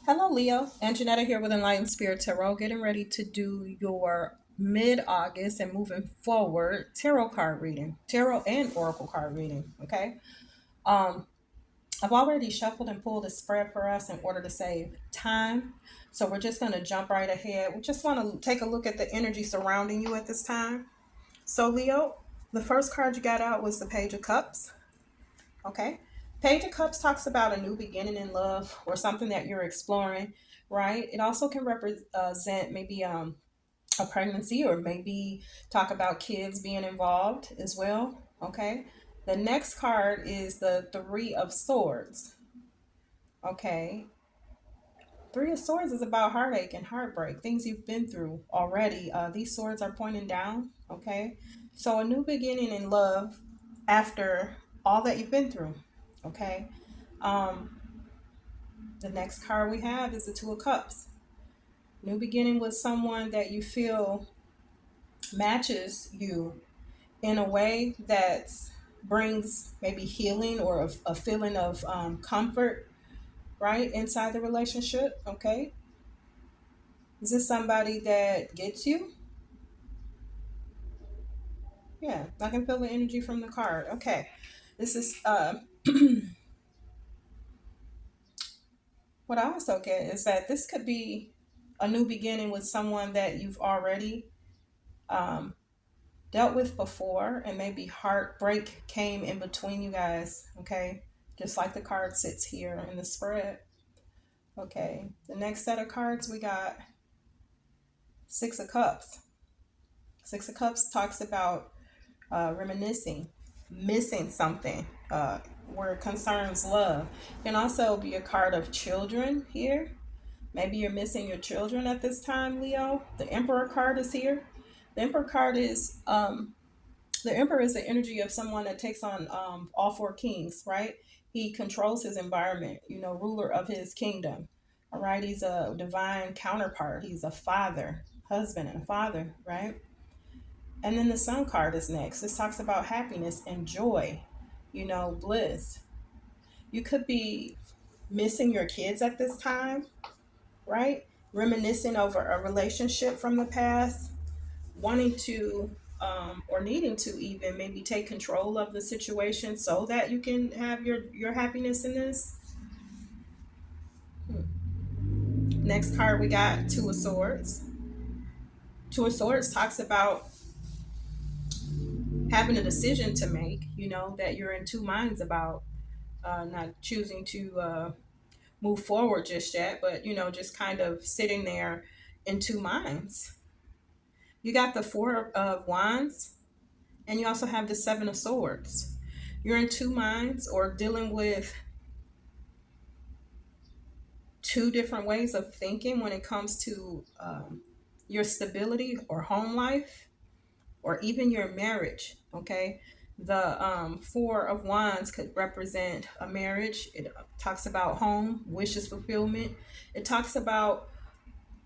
Hello, Leo. And Janetta here with Enlightened Spirit Tarot, getting ready to do your mid-August and moving forward tarot card reading, tarot and oracle card reading. Okay. Um, I've already shuffled and pulled a spread for us in order to save time. So we're just going to jump right ahead. We just want to take a look at the energy surrounding you at this time. So, Leo, the first card you got out was the Page of Cups. Okay. Page of Cups talks about a new beginning in love or something that you're exploring, right? It also can represent maybe a pregnancy or maybe talk about kids being involved as well. Okay. The next card is the Three of Swords. Okay. Three of Swords is about heartache and heartbreak, things you've been through already. These swords are pointing down. Okay. So a new beginning in love after all that you've been through. Okay. Um, the next card we have is the Two of Cups. New beginning with someone that you feel matches you in a way that brings maybe healing or a feeling of comfort, right, inside the relationship. Okay. Is this somebody that gets you? Yeah, I can feel the energy from the card. Okay. This is what I also get is that this could be a new beginning with someone that you've already um, dealt with before, and maybe heartbreak came in between you guys. Okay, just like the card sits here in the spread. Okay, the next set of cards we got Six of Cups. Six of Cups talks about reminiscing, missing something, where it concerns love. It can also be a card of children here. Maybe you're missing your children at this time, Leo. The Emperor card is here. The Emperor card is the Emperor is the energy of someone that takes on all four kings, right? He controls his environment, ruler of his kingdom. All right, he's a divine counterpart. He's a father, husband, and a father, right? And then the Sun card is next. This talks about happiness and joy, bliss. You could be missing your kids at this time, right? Reminiscing over a relationship from the past, wanting to or needing to even maybe take control of the situation so that you can have your happiness in this. Next card we got Two of Swords. Two of Swords talks about having a decision to make, that you're in two minds about, not choosing to move forward just yet, but just kind of sitting there in two minds. You got the Four of Wands, and you also have the Seven of Swords. You're in two minds or dealing with two different ways of thinking when it comes to your stability or home life or even your marriage. Okay. The Four of Wands could represent a marriage. It talks about home, wishes fulfillment. It talks about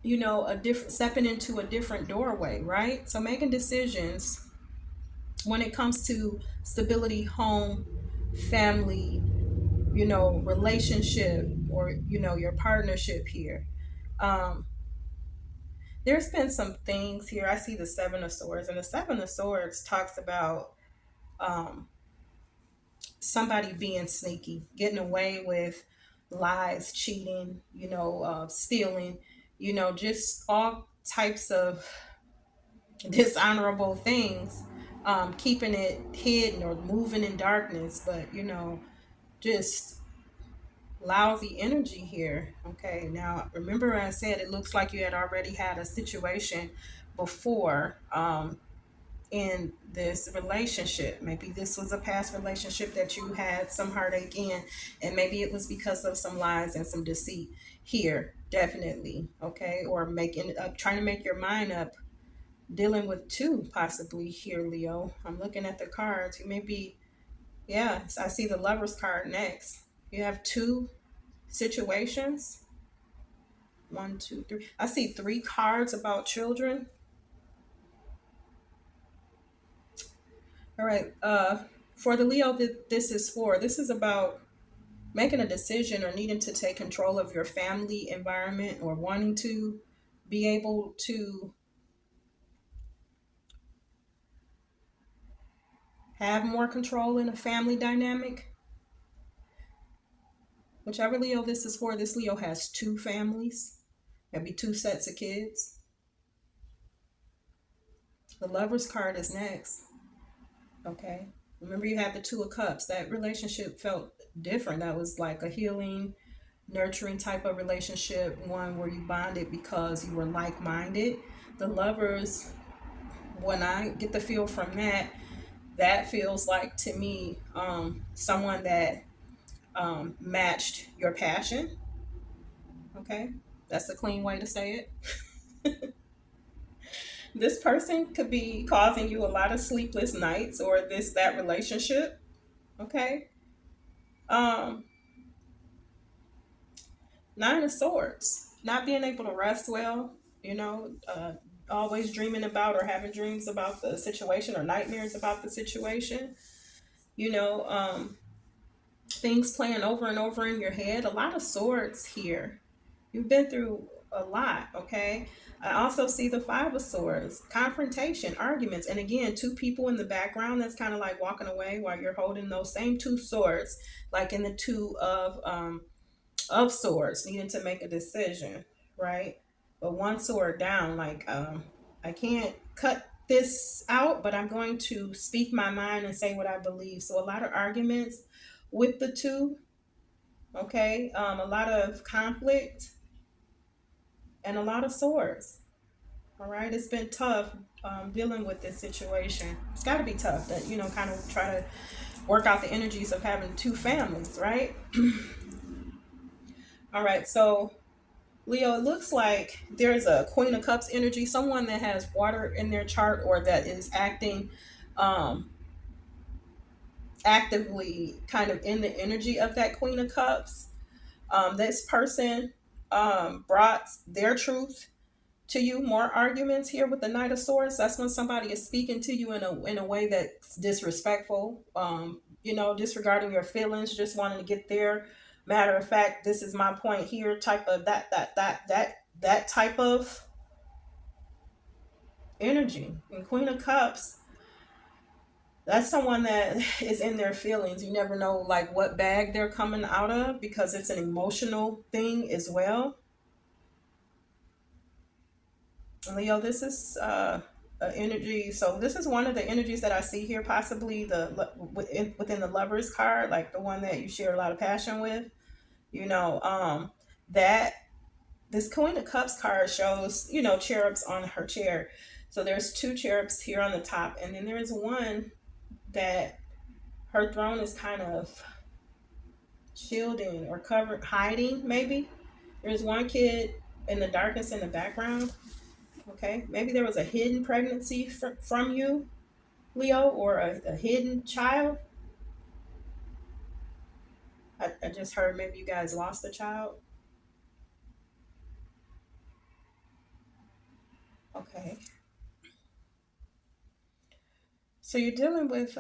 a different stepping into a different doorway, right? So making decisions when it comes to stability, home, family, relationship, or your partnership here. um there's been some things here. I see the Seven of Swords, and the Seven of Swords talks about um somebody being sneaky, getting away with lies, cheating, stealing, just all types of dishonorable things, keeping it hidden or moving in darkness, but just lousy energy here. Okay, now remember I said it looks like you had already had a situation before, in this relationship. Maybe this was a past relationship that you had some heartache in, and maybe it was because of some lies and some deceit here, definitely. Okay, or making up, trying to make your mind up, dealing with two possibly here, Leo. I'm looking at the cards. You may be, yeah, I see the Lover's card next. You have two situations. One, two, three. I see three cards about children. All right. For the Leo that this is for, this is about making a decision or needing to take control of your family environment, or wanting to be able to have more control in a family dynamic. Whichever Leo this is for, this Leo has two families. There'll be two sets of kids. The Lover's card is next. Okay. Remember, you had the Two of Cups. That relationship felt different. That was like a healing, nurturing type of relationship, one where you bonded because you were like minded. The Lovers, when I get the feel from that, that feels like to me someone that matched your passion. Okay. That's a clean way to say it. This person could be causing you a lot of sleepless nights, or this that relationship. Okay. um Nine of Swords, not being able to rest well, you know, always dreaming about or having dreams about the situation, or nightmares about the situation, you know, things playing over and over in your head. A lot of swords here. You've been through a lot, okay? I also see the Five of Swords, confrontation, arguments, and again, two people in the background that's kind of like walking away while you're holding those same two swords, like in the Two of Swords, needing to make a decision, right? But one sword down, like I can't cut this out, but I'm going to speak my mind and say what I believe. So a lot of arguments with the two, okay? A lot of conflict and a lot of swords. All right, it's been tough dealing with this situation. It's got to be tough that, you know, kind of try to work out the energies of having two families, right? All right, so Leo, it looks like there's a Queen of Cups energy, someone that has water in their chart, or that is acting um, actively kind of in the energy of that Queen of Cups. This person brought their truth to you. More arguments here with the Knight of Swords. That's when somebody is speaking to you in a way that's disrespectful. You know, disregarding your feelings, just wanting to get there. Matter of fact, this is my point here. Type of that type of energy. And Queen of Cups, that's someone that is in their feelings. You never know like what bag they're coming out of, because it's an emotional thing as well. Leo, this is energy. So this is one of the energies that I see here, possibly within the Lovers card, like the one that you share a lot of passion with. You know, that this Queen of Cups card shows, you know, cherubs on her chair. So there's two cherubs here on the top, and then there is one that her throne is kind of shielding or covered, hiding. Maybe there's one kid in the darkness in the background. Okay, maybe there was a hidden pregnancy from you, Leo, or a hidden child. I just heard maybe you guys lost a child. Okay, so you're dealing with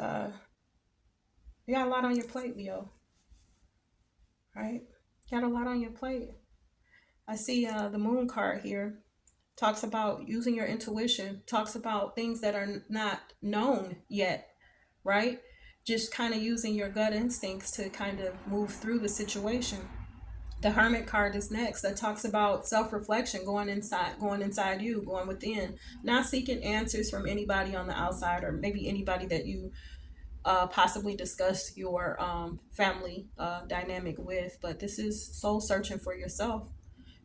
you got a lot on your plate, Leo. Right? Got a lot on your plate. I see the Moon card here. Talks about using your intuition. Talks about things that are not known yet. Right? Just kind of using your gut instincts to kind of move through the situation. The Hermit card is next. That talks about self-reflection, going inside you, going within, not seeking answers from anybody on the outside, or maybe anybody that you possibly discuss your family dynamic with. But this is soul searching for yourself.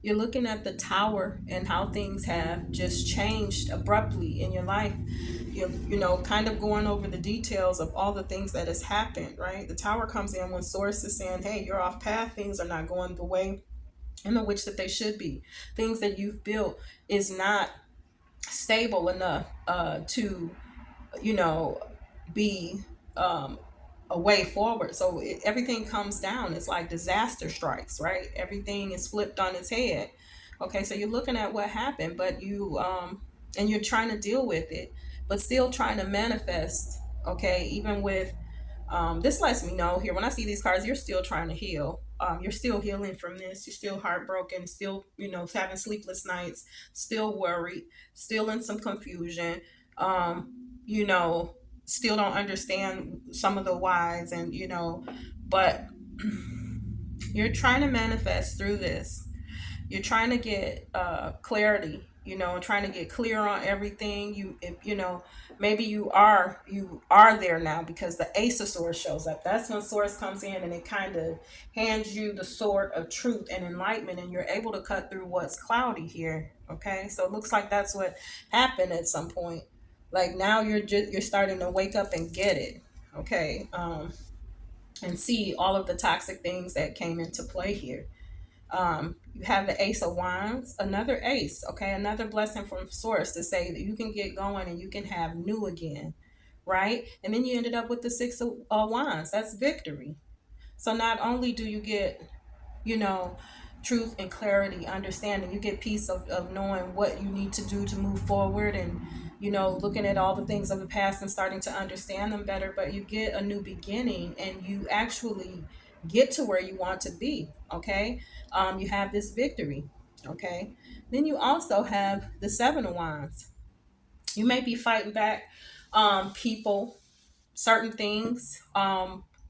You're looking at the Tower and how things have just changed abruptly in your life. You know, kind of going over the details of all the things that has happened, right? The Tower comes in when Source is saying, hey, you're off path. Things are not going the way in the which that they should be. Things that you've built is not stable enough to, you know, be a way forward. So everything comes down. It's like disaster strikes, right? Everything is flipped on its head. Okay, so you're looking at what happened, but and you're trying to deal with it, but still trying to manifest. Okay, even with This lets me know here when I see these cards, you're still trying to heal. You're still healing from this. You're still heartbroken, still, having sleepless nights, still worried, still in some confusion. You know, still don't understand some of the whys, and but you're trying to manifest through this. You're trying to get clarity, trying to get clear on everything. Maybe you are there now because the Ace of Swords shows up. That's when Swords comes in and it kind of hands you the sword of truth and enlightenment, and you're able to cut through what's cloudy here. Okay, so it looks like that's what happened at some point. Like now you're starting to wake up and get it. Okay, and see all of the toxic things that came into play here. You have the Ace of Wands, another ace, okay, another blessing from Source to say that you can get going and you can have new again, right? And then you ended up with the Six of Wands. That's victory. So not only do you get, you know, truth and clarity, understanding, you get peace of knowing what you need to do to move forward, and, looking at all the things of the past and starting to understand them better, but you get a new beginning and you actually get to where you want to be, okay? You have this victory, okay? Then you also have the Seven of Wands. You may be fighting back people, certain things,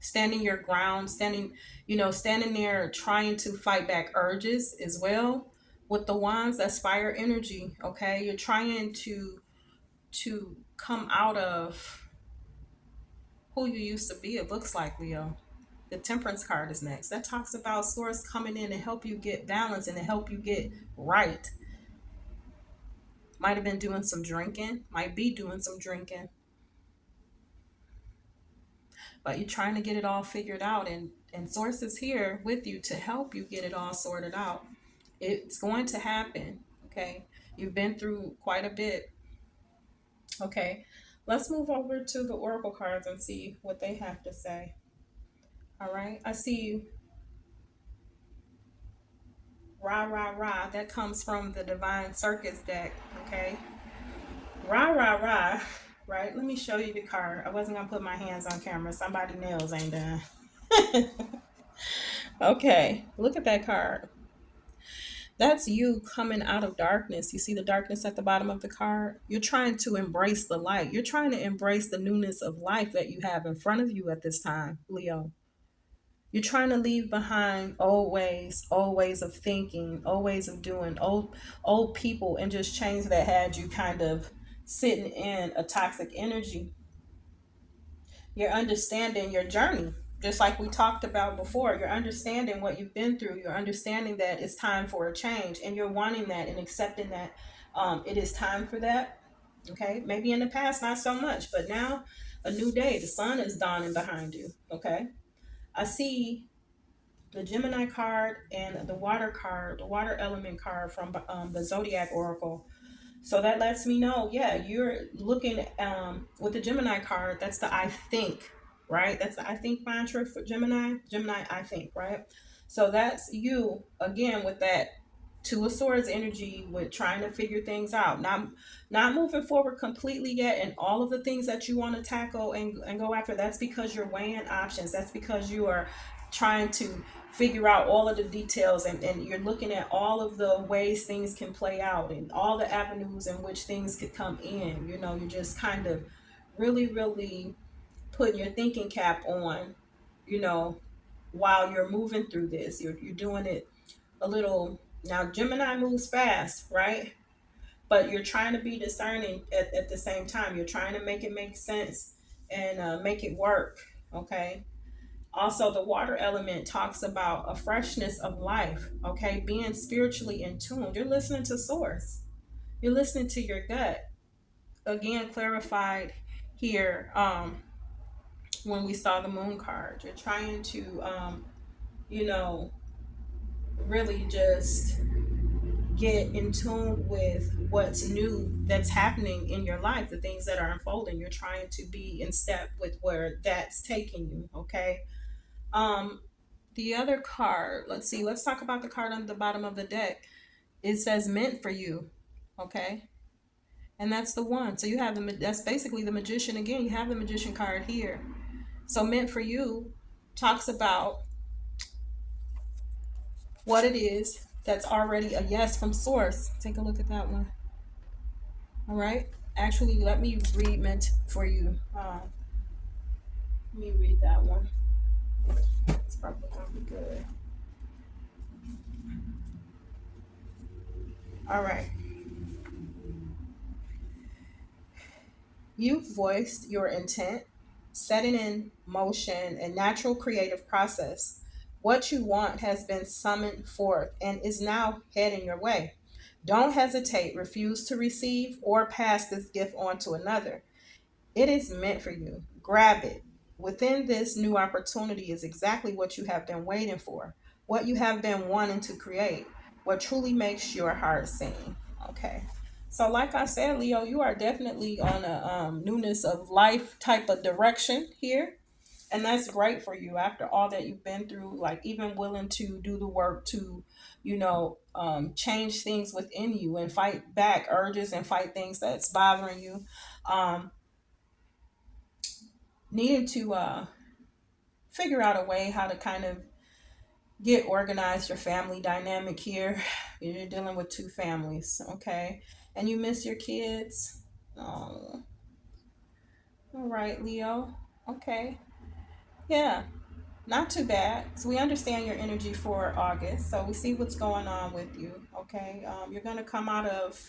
standing your ground, standing there trying to fight back urges as well. With the wands, that's fire energy. Okay, you're trying to come out of who you used to be. It looks like, Leo. The Temperance card is next. That talks about Source coming in to help you get balance and to help you get right. Might have been doing some drinking, might be doing some drinking, but you're trying to get it all figured out, and Source is here with you to help you get it all sorted out. It's going to happen. Okay, you've been through quite a bit. Okay, let's move over to the oracle cards and see what they have to say. All right, I see you. Rah rah rah, that comes from the Divine Circus deck. Okay, rah rah rah. Right, let me show you the card. I wasn't gonna put my hands on camera, somebody nails ain't done. Okay, look at that card. That's you coming out of darkness. You see the darkness at the bottom of the card? You're trying to embrace the light. You're trying to embrace the newness of life that you have in front of you at this time, Leo. You're trying to leave behind old ways of thinking, old ways of doing, old people, and just change that had you kind of sitting in a toxic energy. You're understanding your journey, just like we talked about before. You're understanding what you've been through. You're understanding that it's time for a change, and you're wanting that and accepting that it is time for that. Okay, maybe in the past not so much, but now a new day. The sun is dawning behind you. Okay, I see the Gemini card and the water card, the water element card from the Zodiac Oracle. So that lets me know, yeah, you're looking with the Gemini card. That's the I think, right? That's the I think mantra for Gemini. Gemini, I think, right? So that's you again with that Two of Swords energy, with trying to figure things out, not moving forward completely yet, and all of the things that you want to tackle and go after. That's because you're weighing options. That's because you are trying to figure out all of the details, and you're looking at all of the ways things can play out and all the avenues in which things could come in. You're just kind of really, really putting your thinking cap on, you know, while you're moving through this. You're doing it a little. Now, Gemini moves fast, right? But you're trying to be discerning at the same time. You're trying to make it make sense and make it work, okay? Also, the water element talks about a freshness of life, okay? Being spiritually in tune. You're listening to Source, you're listening to your gut. Again, clarified here when we saw the moon card. You're trying to, you know, really just get in tune with what's new that's happening in your life, the things that are unfolding. You're trying to be in step with where that's taking you, okay? Um, the other card, let's see, let's talk about the card on the bottom of the deck. It says meant for you, okay? And that's the one. So you have that's basically the magician again. You have the magician card here. So meant for you talks about what it is that's already a yes from source. Take a look at that one. All right. Actually, let me read meant for you. Let me read that one. It's probably gonna be good. All right. You've voiced your intent, setting in motion a natural creative process. What you want has been summoned forth and is now heading your way. Don't hesitate, refuse to receive, or pass this gift on to another. It is meant for you. Grab it. Within this new opportunity is exactly what you have been waiting for, what you have been wanting to create, what truly makes your heart sing. Okay. So, like I said, Leo, you are definitely on a newness of life type of direction here. And that's great for you after all that you've been through, like even willing to do the work to, change things within you and fight back urges and fight things that's bothering you. Um, Needing to figure out a way how to kind of get organized your family dynamic here. You're dealing with two families, okay? And you miss your kids. Oh, all right, Leo. Okay. Yeah, not too bad. So we understand your energy for August. So we see what's going on with you. Okay. You're going to come out of,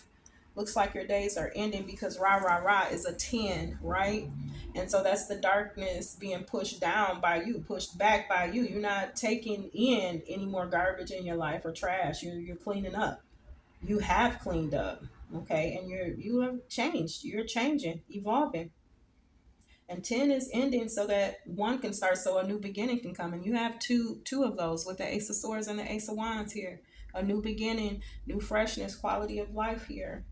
looks like your days are ending because rah, rah, rah is a 10, right? And so that's the darkness being pushed down by you, pushed back by you. You're not taking in any more garbage in your life or trash. You're cleaning up. You have cleaned up. Okay. And you have changed. You're changing, evolving, and 10 is ending so that one can start, so a new beginning can come. And you have two of those with the Ace of Swords and the Ace of Wands here. A new beginning, new freshness, quality of life here.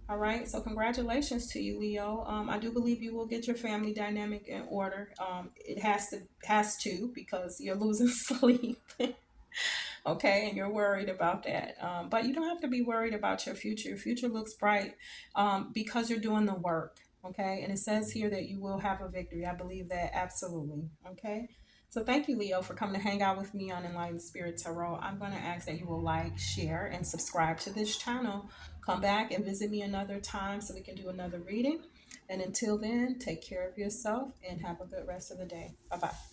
All right, so congratulations to you, Leo. I do believe you will get your family dynamic in order. It has to because you're losing sleep. Okay, and you're worried about that, but you don't have to be worried about your future. Your future looks bright, because you're doing the work. Okay, and it says here that you will have a victory. I believe that absolutely. Okay, so thank you, Leo, for coming to hang out with me on Enlightened Spirit Tarot. I'm going to ask that you will like, share, and subscribe to this channel. Come back and visit me another time so we can do another reading, and until then, take care of yourself and have a good rest of the day. Bye bye.